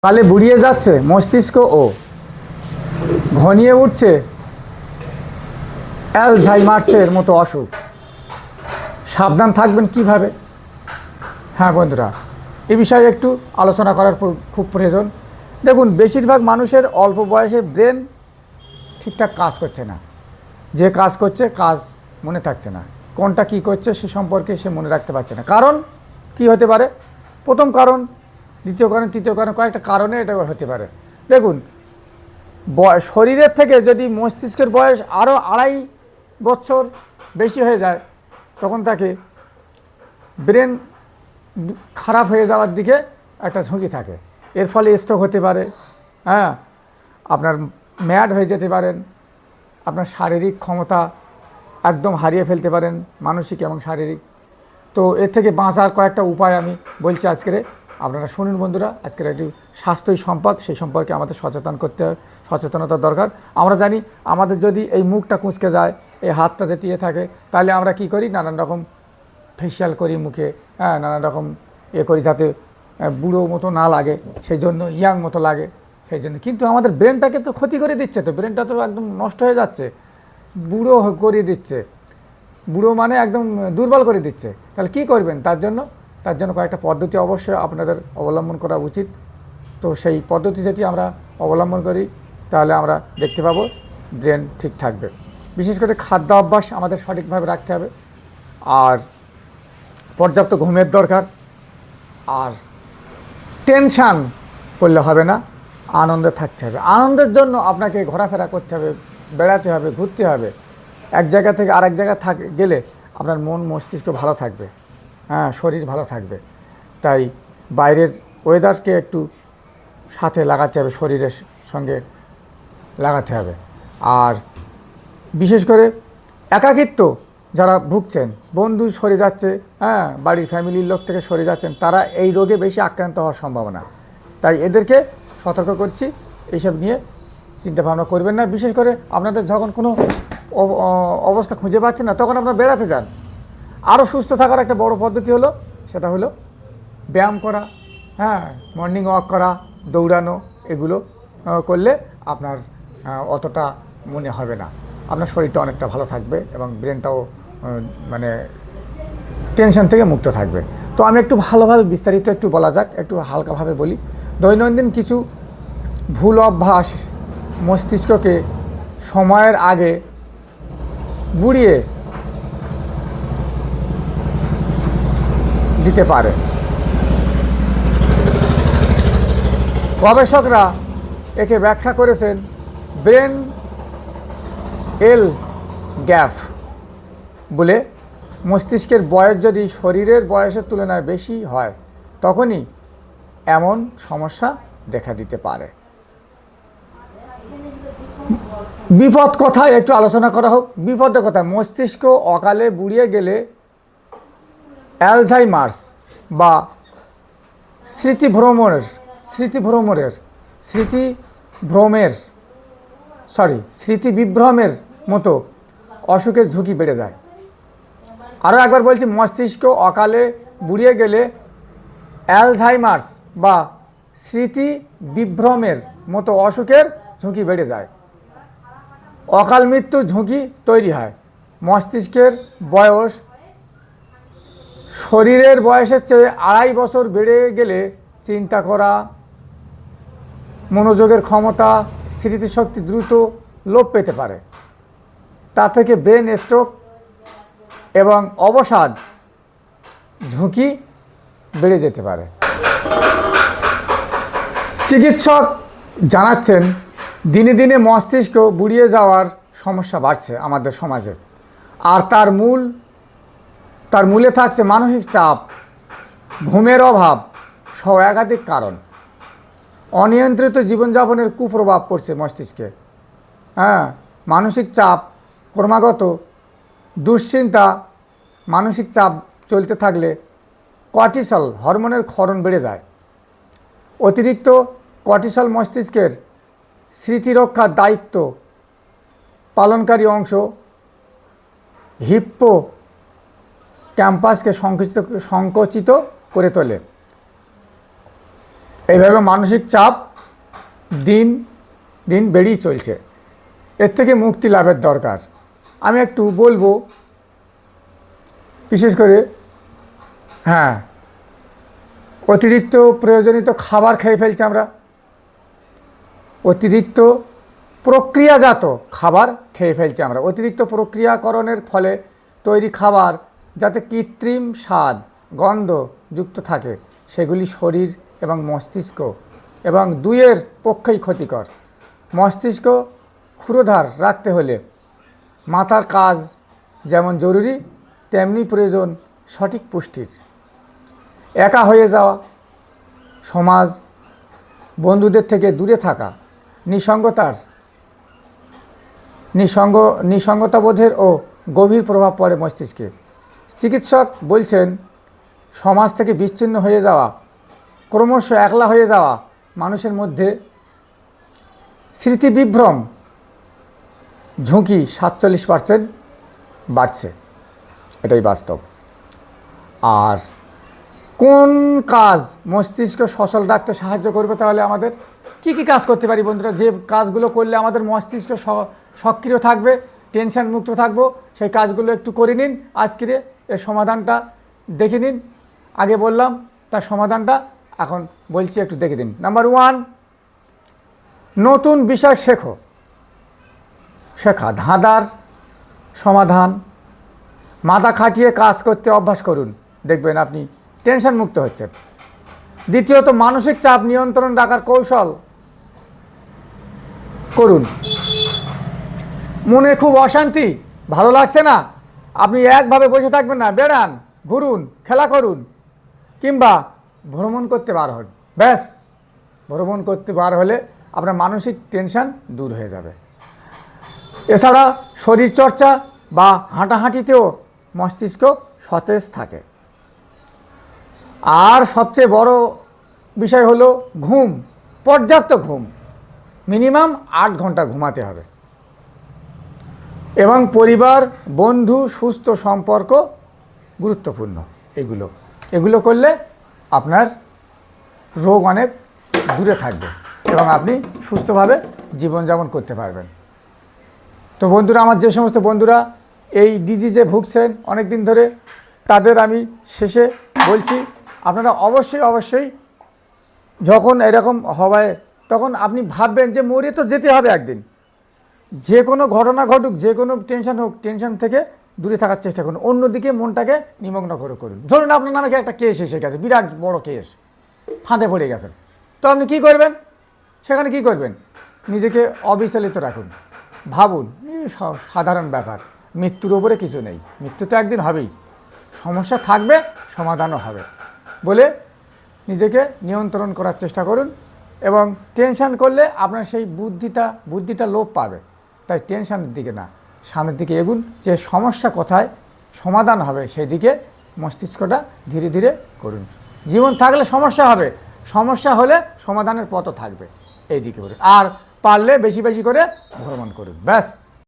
কালে বুড়িয়ে যাচ্ছে মস্তিষ্ক ও ঘনিয়ে উঠছে অ্যালঝাইমার্সের মতো অসুখ। সাবধান থাকবেন কিভাবে? হ্যাঁ বন্ধুরা, এ বিষয়ে একটু আলোচনা করার খুব প্রয়োজন। দেখুন, বেশিরভাগ মানুষের অল্প বয়সে ব্রেন ঠিকঠাক কাজ করছে না। যে কাজ করছে কাজ মনে থাকছে না, কোনটা কি করছে সে সম্পর্কে সে মনে রাখতে পারছে না। কারণ কি হতে পারে? প্রথম কারণ, দ্বিতীয় কারণ, তৃতীয় কারণ, কয়েকটা কারণে এটা হতে পারে। দেখুন, শরীরের থেকে যদি মস্তিষ্কের বয়স আরও 2.5 বছর বেশি হয়ে যায়, তখন তাকে ব্রেন খারাপ হয়ে যাওয়ার দিকে একটা ঝুঁকি থাকে। এর ফলে স্ট্রোক হতে পারে, হ্যাঁ, আপনার ম্যাড হয়ে যেতে পারেন, আপনার শারীরিক ক্ষমতা একদম হারিয়ে ফেলতে পারেন, মানসিক এবং শারীরিক। তো এর থেকে বাঁচার কয়েকটা উপায় আমি বলছি আজকের, আপনারা শুনুন বন্ধুরা। আজকের একটি স্বাস্থ্যই সম্পদ, সেই সম্পর্কে আমাদের সচেতনতা দরকার। আমরা জানি আমাদের যদি এই মুখটা কুঁচকে যায়, এই হাতটা যেতিয়ে থাকে, তাহলে আমরা কি করি? নানান রকম ফেসিয়াল করি মুখে, হ্যাঁ, নানান রকম করি যাতে বুড়ো মতো না লাগে, সেই জন্য ইয়াং মতো লাগে সেই জন্য। কিন্তু আমাদের ব্রেনটাকে তো ক্ষতি করে দিচ্ছে, তো ব্রেনটা তো একদম নষ্ট হয়ে যাচ্ছে, বুড়ো করে দিচ্ছে, বুড়ো মানে একদম দুর্বল করে দিচ্ছে। তাহলে কি করবেন? তার জন্য কয়েকটা পদ্ধতি অবশ্যই আপনাদের অবলম্বন করা উচিত। তো সেই পদ্ধতি যদি আমরা অবলম্বন করি, তাহলে আমরা দেখতে পাবো ব্রেন ঠিক থাকবে। বিশেষ করে খাদ্য অভ্যাস আমাদের সঠিকভাবে রাখতে হবে, আর পর্যাপ্ত ঘুমের দরকার। আর টেনশান করলে হবে না, আনন্দে থাকতে হবে। আনন্দের জন্য আপনাকে ঘোরাফেরা করতে হবে, বেড়াতে হবে, ঘুরতে হবে। এক জায়গা থেকে আরেক জায়গা গেলে আপনার মন মস্তিষ্ক ভালো থাকবে, হ্যাঁ, শরীর ভালো থাকবে। তাই বাইরের ওয়েদারকে একটু সাথে লাগাতে হবে, শরীরের সঙ্গে লাগাতে হবে। আর বিশেষ করে একাকিত্ব যারা ভুগছেন, বন্ধু সরে যাচ্ছে, হ্যাঁ, বাড়ির ফ্যামিলির লোক থেকে সরে যাচ্ছেন, তারা এই রোগে বেশি আক্রান্ত হওয়ার সম্ভাবনা। তাই এদেরকে সতর্ক করছি, এইসব নিয়ে চিন্তাভাবনা করবেন না। বিশেষ করে আপনাদের যখন কোনো অবস্থা খুঁজে পাচ্ছেন না, তখন আপনারা বেড়াতে যান। আরও সুস্থ থাকার একটা বড় পদ্ধতি হলো, সেটা হলো ব্যায়াম করা, হ্যাঁ, মর্নিং ওয়াক করা, দৌড়ানো। এগুলো করলে আপনার অতটা মনে হবে না, আপনার শরীরটা অনেকটা ভালো থাকবে এবং ব্রেনটাও মানে টেনশন থেকে মুক্ত থাকবে। তো আমি একটু ভালোভাবে বিস্তারিত একটু বলা যাক, একটু হালকাভাবে বলি। দৈনন্দিন কিছু ভুল অভ্যাস মস্তিষ্ককে সময়ের আগে বুড়িয়ে দিতে পারে। গবেষকরা একে ব্যাখ্যা করেছেন ব্রেন এল গ্যাপ বলে। মস্তিষ্কের বয়স যদি শরীরের বয়সের তুলনায় বেশি হয়, তখনই এমন সমস্যা দেখা দিতে পারে। বিপদ কথায় একটু আলোচনা করা হোক। বিপদের কথা, মস্তিষ্ক অকালে বুড়িয়ে গেলে অ্যালঝাইমার্স বা স্মৃতিবিভ্রমের মতো অসুখের ঝুঁকি বেড়ে যায়। আরও একবার বলছি, মস্তিষ্ক অকালে বুড়িয়ে গেলে অ্যালঝাইমার্স বা স্মৃতিবিভ্রমের মতো অসুখের ঝুঁকি বেড়ে যায়। অকাল মৃত্যুর ঝুঁকি তৈরি হয়। মস্তিষ্কের বয়স শরীরের বয়সের চেয়ে 2.5 বছর বেড়ে গেলে চিন্তা করা, মনোযোগের ক্ষমতা, স্মৃতিশক্তি দ্রুত লোপ পেতে পারে। তা থেকে ব্রেন স্ট্রোক এবং অবসাদ ঝুঁকি বেড়ে যেতে পারে। চিকিৎসক জানাচ্ছেন, দিনে দিনে মস্তিষ্ক বুড়িয়ে যাওয়ার সমস্যা বাড়ছে আমাদের সমাজে। আর তার মূলে থাকছে মানসিক চাপ, ঘুমের অভাব সহ একাধিক কারণ। অনিয়ন্ত্রিত জীবনযাপনের কুপ্রভাব পড়ছে মস্তিষ্কে, হ্যাঁ, মানসিক চাপ, ক্রমাগত দুশ্চিন্তা, মানসিক চাপ চলতে থাকলে কর্টিসল হরমোনের ক্ষরণ বেড়ে যায়। অতিরিক্ত কর্টিসল মস্তিষ্কের স্মৃতিরক্ষার দায়িত্ব পালনকারী অংশ হিপ্পো ক্যাম্পাসকে সংকুচিত করে তোলে। এইভাবে মানসিক চাপ দিন দিন বেড়েই চলছে। এর থেকে মুক্তি লাভের দরকার। আমি একটু বলবো, বিশেষ করে অতিরিক্ত প্রয়োজনীয় খাবার খেয়ে ফেলছি আমরা, অতিরিক্ত প্রক্রিয়াজাত খাবার খেয়ে ফেলছি আমরা। অতিরিক্ত প্রক্রিয়াকরণের ফলে তৈরি খাবার যাতে কৃত্রিম স্বাদ গন্ধ যুক্ত থাকে, সেগুলি শরীর এবং মস্তিষ্ক এবং দুইয়ের পক্ষেই ক্ষতিকর। মস্তিষ্ক ক্ষুরোধার রাখতে হলে মাথার কাজ যেমন জরুরি, তেমনি প্রয়োজন সঠিক পুষ্টির। একা হয়ে যাওয়া, সমাজ বন্ধুদের থেকে দূরে থাকা, নিঃসঙ্গতাবোধের ও গভীর প্রভাব পড়ে মস্তিষ্কে। চিকিৎসক বলছেন, সমাজ থেকে বিচ্ছিন্ন হয়ে যাওয়া, ক্রমশ একলা হয়ে যাওয়া মানুষের মধ্যে স্মৃতিবিভ্রম ঝুঁকি 47% বাড়ছে। এটাই বাস্তব। আর কোন কাজ মস্তিষ্ক সচল রাখতে সাহায্য করবে? তাহলে আমাদের কি কি কাজ করতে পারি বন্ধুরা? যে কাজগুলো করলে আমাদের মস্তিষ্ক সক্রিয় থাকবে, টেনশন মুক্ত থাকবো, সেই কাজগুলো একটু করে নিন। আজকের এর সমাধানটা দেখে নিন। আগে বললাম তার সমাধানটা, এখন বলছি একটু দেখে দিন। নাম্বার 1, নতুন বিষয় শেখা, ধাঁধার সমাধান মাথা খাটিয়ে কাজ করতে অভ্যাস করুন, দেখবেন আপনি টেনশন মুক্ত হচ্ছেন। দ্বিতীয়ত, মানসিক চাপ নিয়ন্ত্রণ রাখার কৌশল করুন। মনে খুব অশান্তি, ভালো লাগছে না, আপনি একভাবে বসে থাকবেন না, বেড়ান, ঘুরুন, খেলা করুন, কিংবা ভ্রমণ করতে বার হন। ব্যাস, ভ্রমণ করতে বার হলে আপনার মানসিক টেনশন দূর হয়ে যাবে। এছাড়া শরীরচর্চা বা হাঁটাহাঁটিতেও মস্তিষ্ক সতেজ থাকে। আর সবচেয়ে বড় বিষয় হলো ঘুম, পর্যাপ্ত ঘুম, মিনিমাম 8 ঘন্টা ঘুমাতে হবে। এবং পরিবার, বন্ধু, সুস্থ সম্পর্ক গুরুত্বপূর্ণ। এগুলো করলে আপনার রোগ অনেক দূরে থাকবে এবং আপনি সুস্থভাবে জীবনযাপন করতে পারবেন। তো বন্ধুরা, আমার যে সমস্ত বন্ধুরা এই ডিজিজে ভুগছেন অনেক দিন ধরে, তাদের আমি শেষে বলছি, আপনারা অবশ্যই যখন এরকম হবে তখন আপনি ভাববেন যে মরে তো যেতে হবে একদিন। যে কোনো ঘটনা ঘটুক, যে কোনো টেনশন হোক, টেনশন থেকে দূরে থাকার চেষ্টা করুন, অন্যদিকে মনটাকে নিমগ্ন করুন। ধরুন আপনার নামে একটা কেস এসে গেছে, বিরাট বড় কেস, ফাঁদে পড়ে গেছেন, তো আপনি কী করবেন? সেখানে কি করবেন? নিজেকে অবিচলিত রাখুন, ভাবুন সাধারণ ব্যাপার, মৃত্যুর ওপরে কিছু নেই, মৃত্যু তো একদিন হবেই, সমস্যা থাকবে, সমাধানও হবে বলে নিজেকে নিয়ন্ত্রণ করার চেষ্টা করুন। এবং টেনশন করলে আপনার সেই বুদ্ধিটা লোপ পাবে। তাই টেনশনের দিকে না, সামনের দিকে এগুন, যে সমস্যা কোথায় সমাধান হবে সেই দিকে মস্তিষ্কটা ধীরে ধীরে করুন। জীবন থাকলে সমস্যা হবে, সমস্যা হলে সমাধানের পথও থাকবে, এই দিকে করুন। আর পারলে বেশি বেশি করে ভ্রমণ করুন। ব্যাস,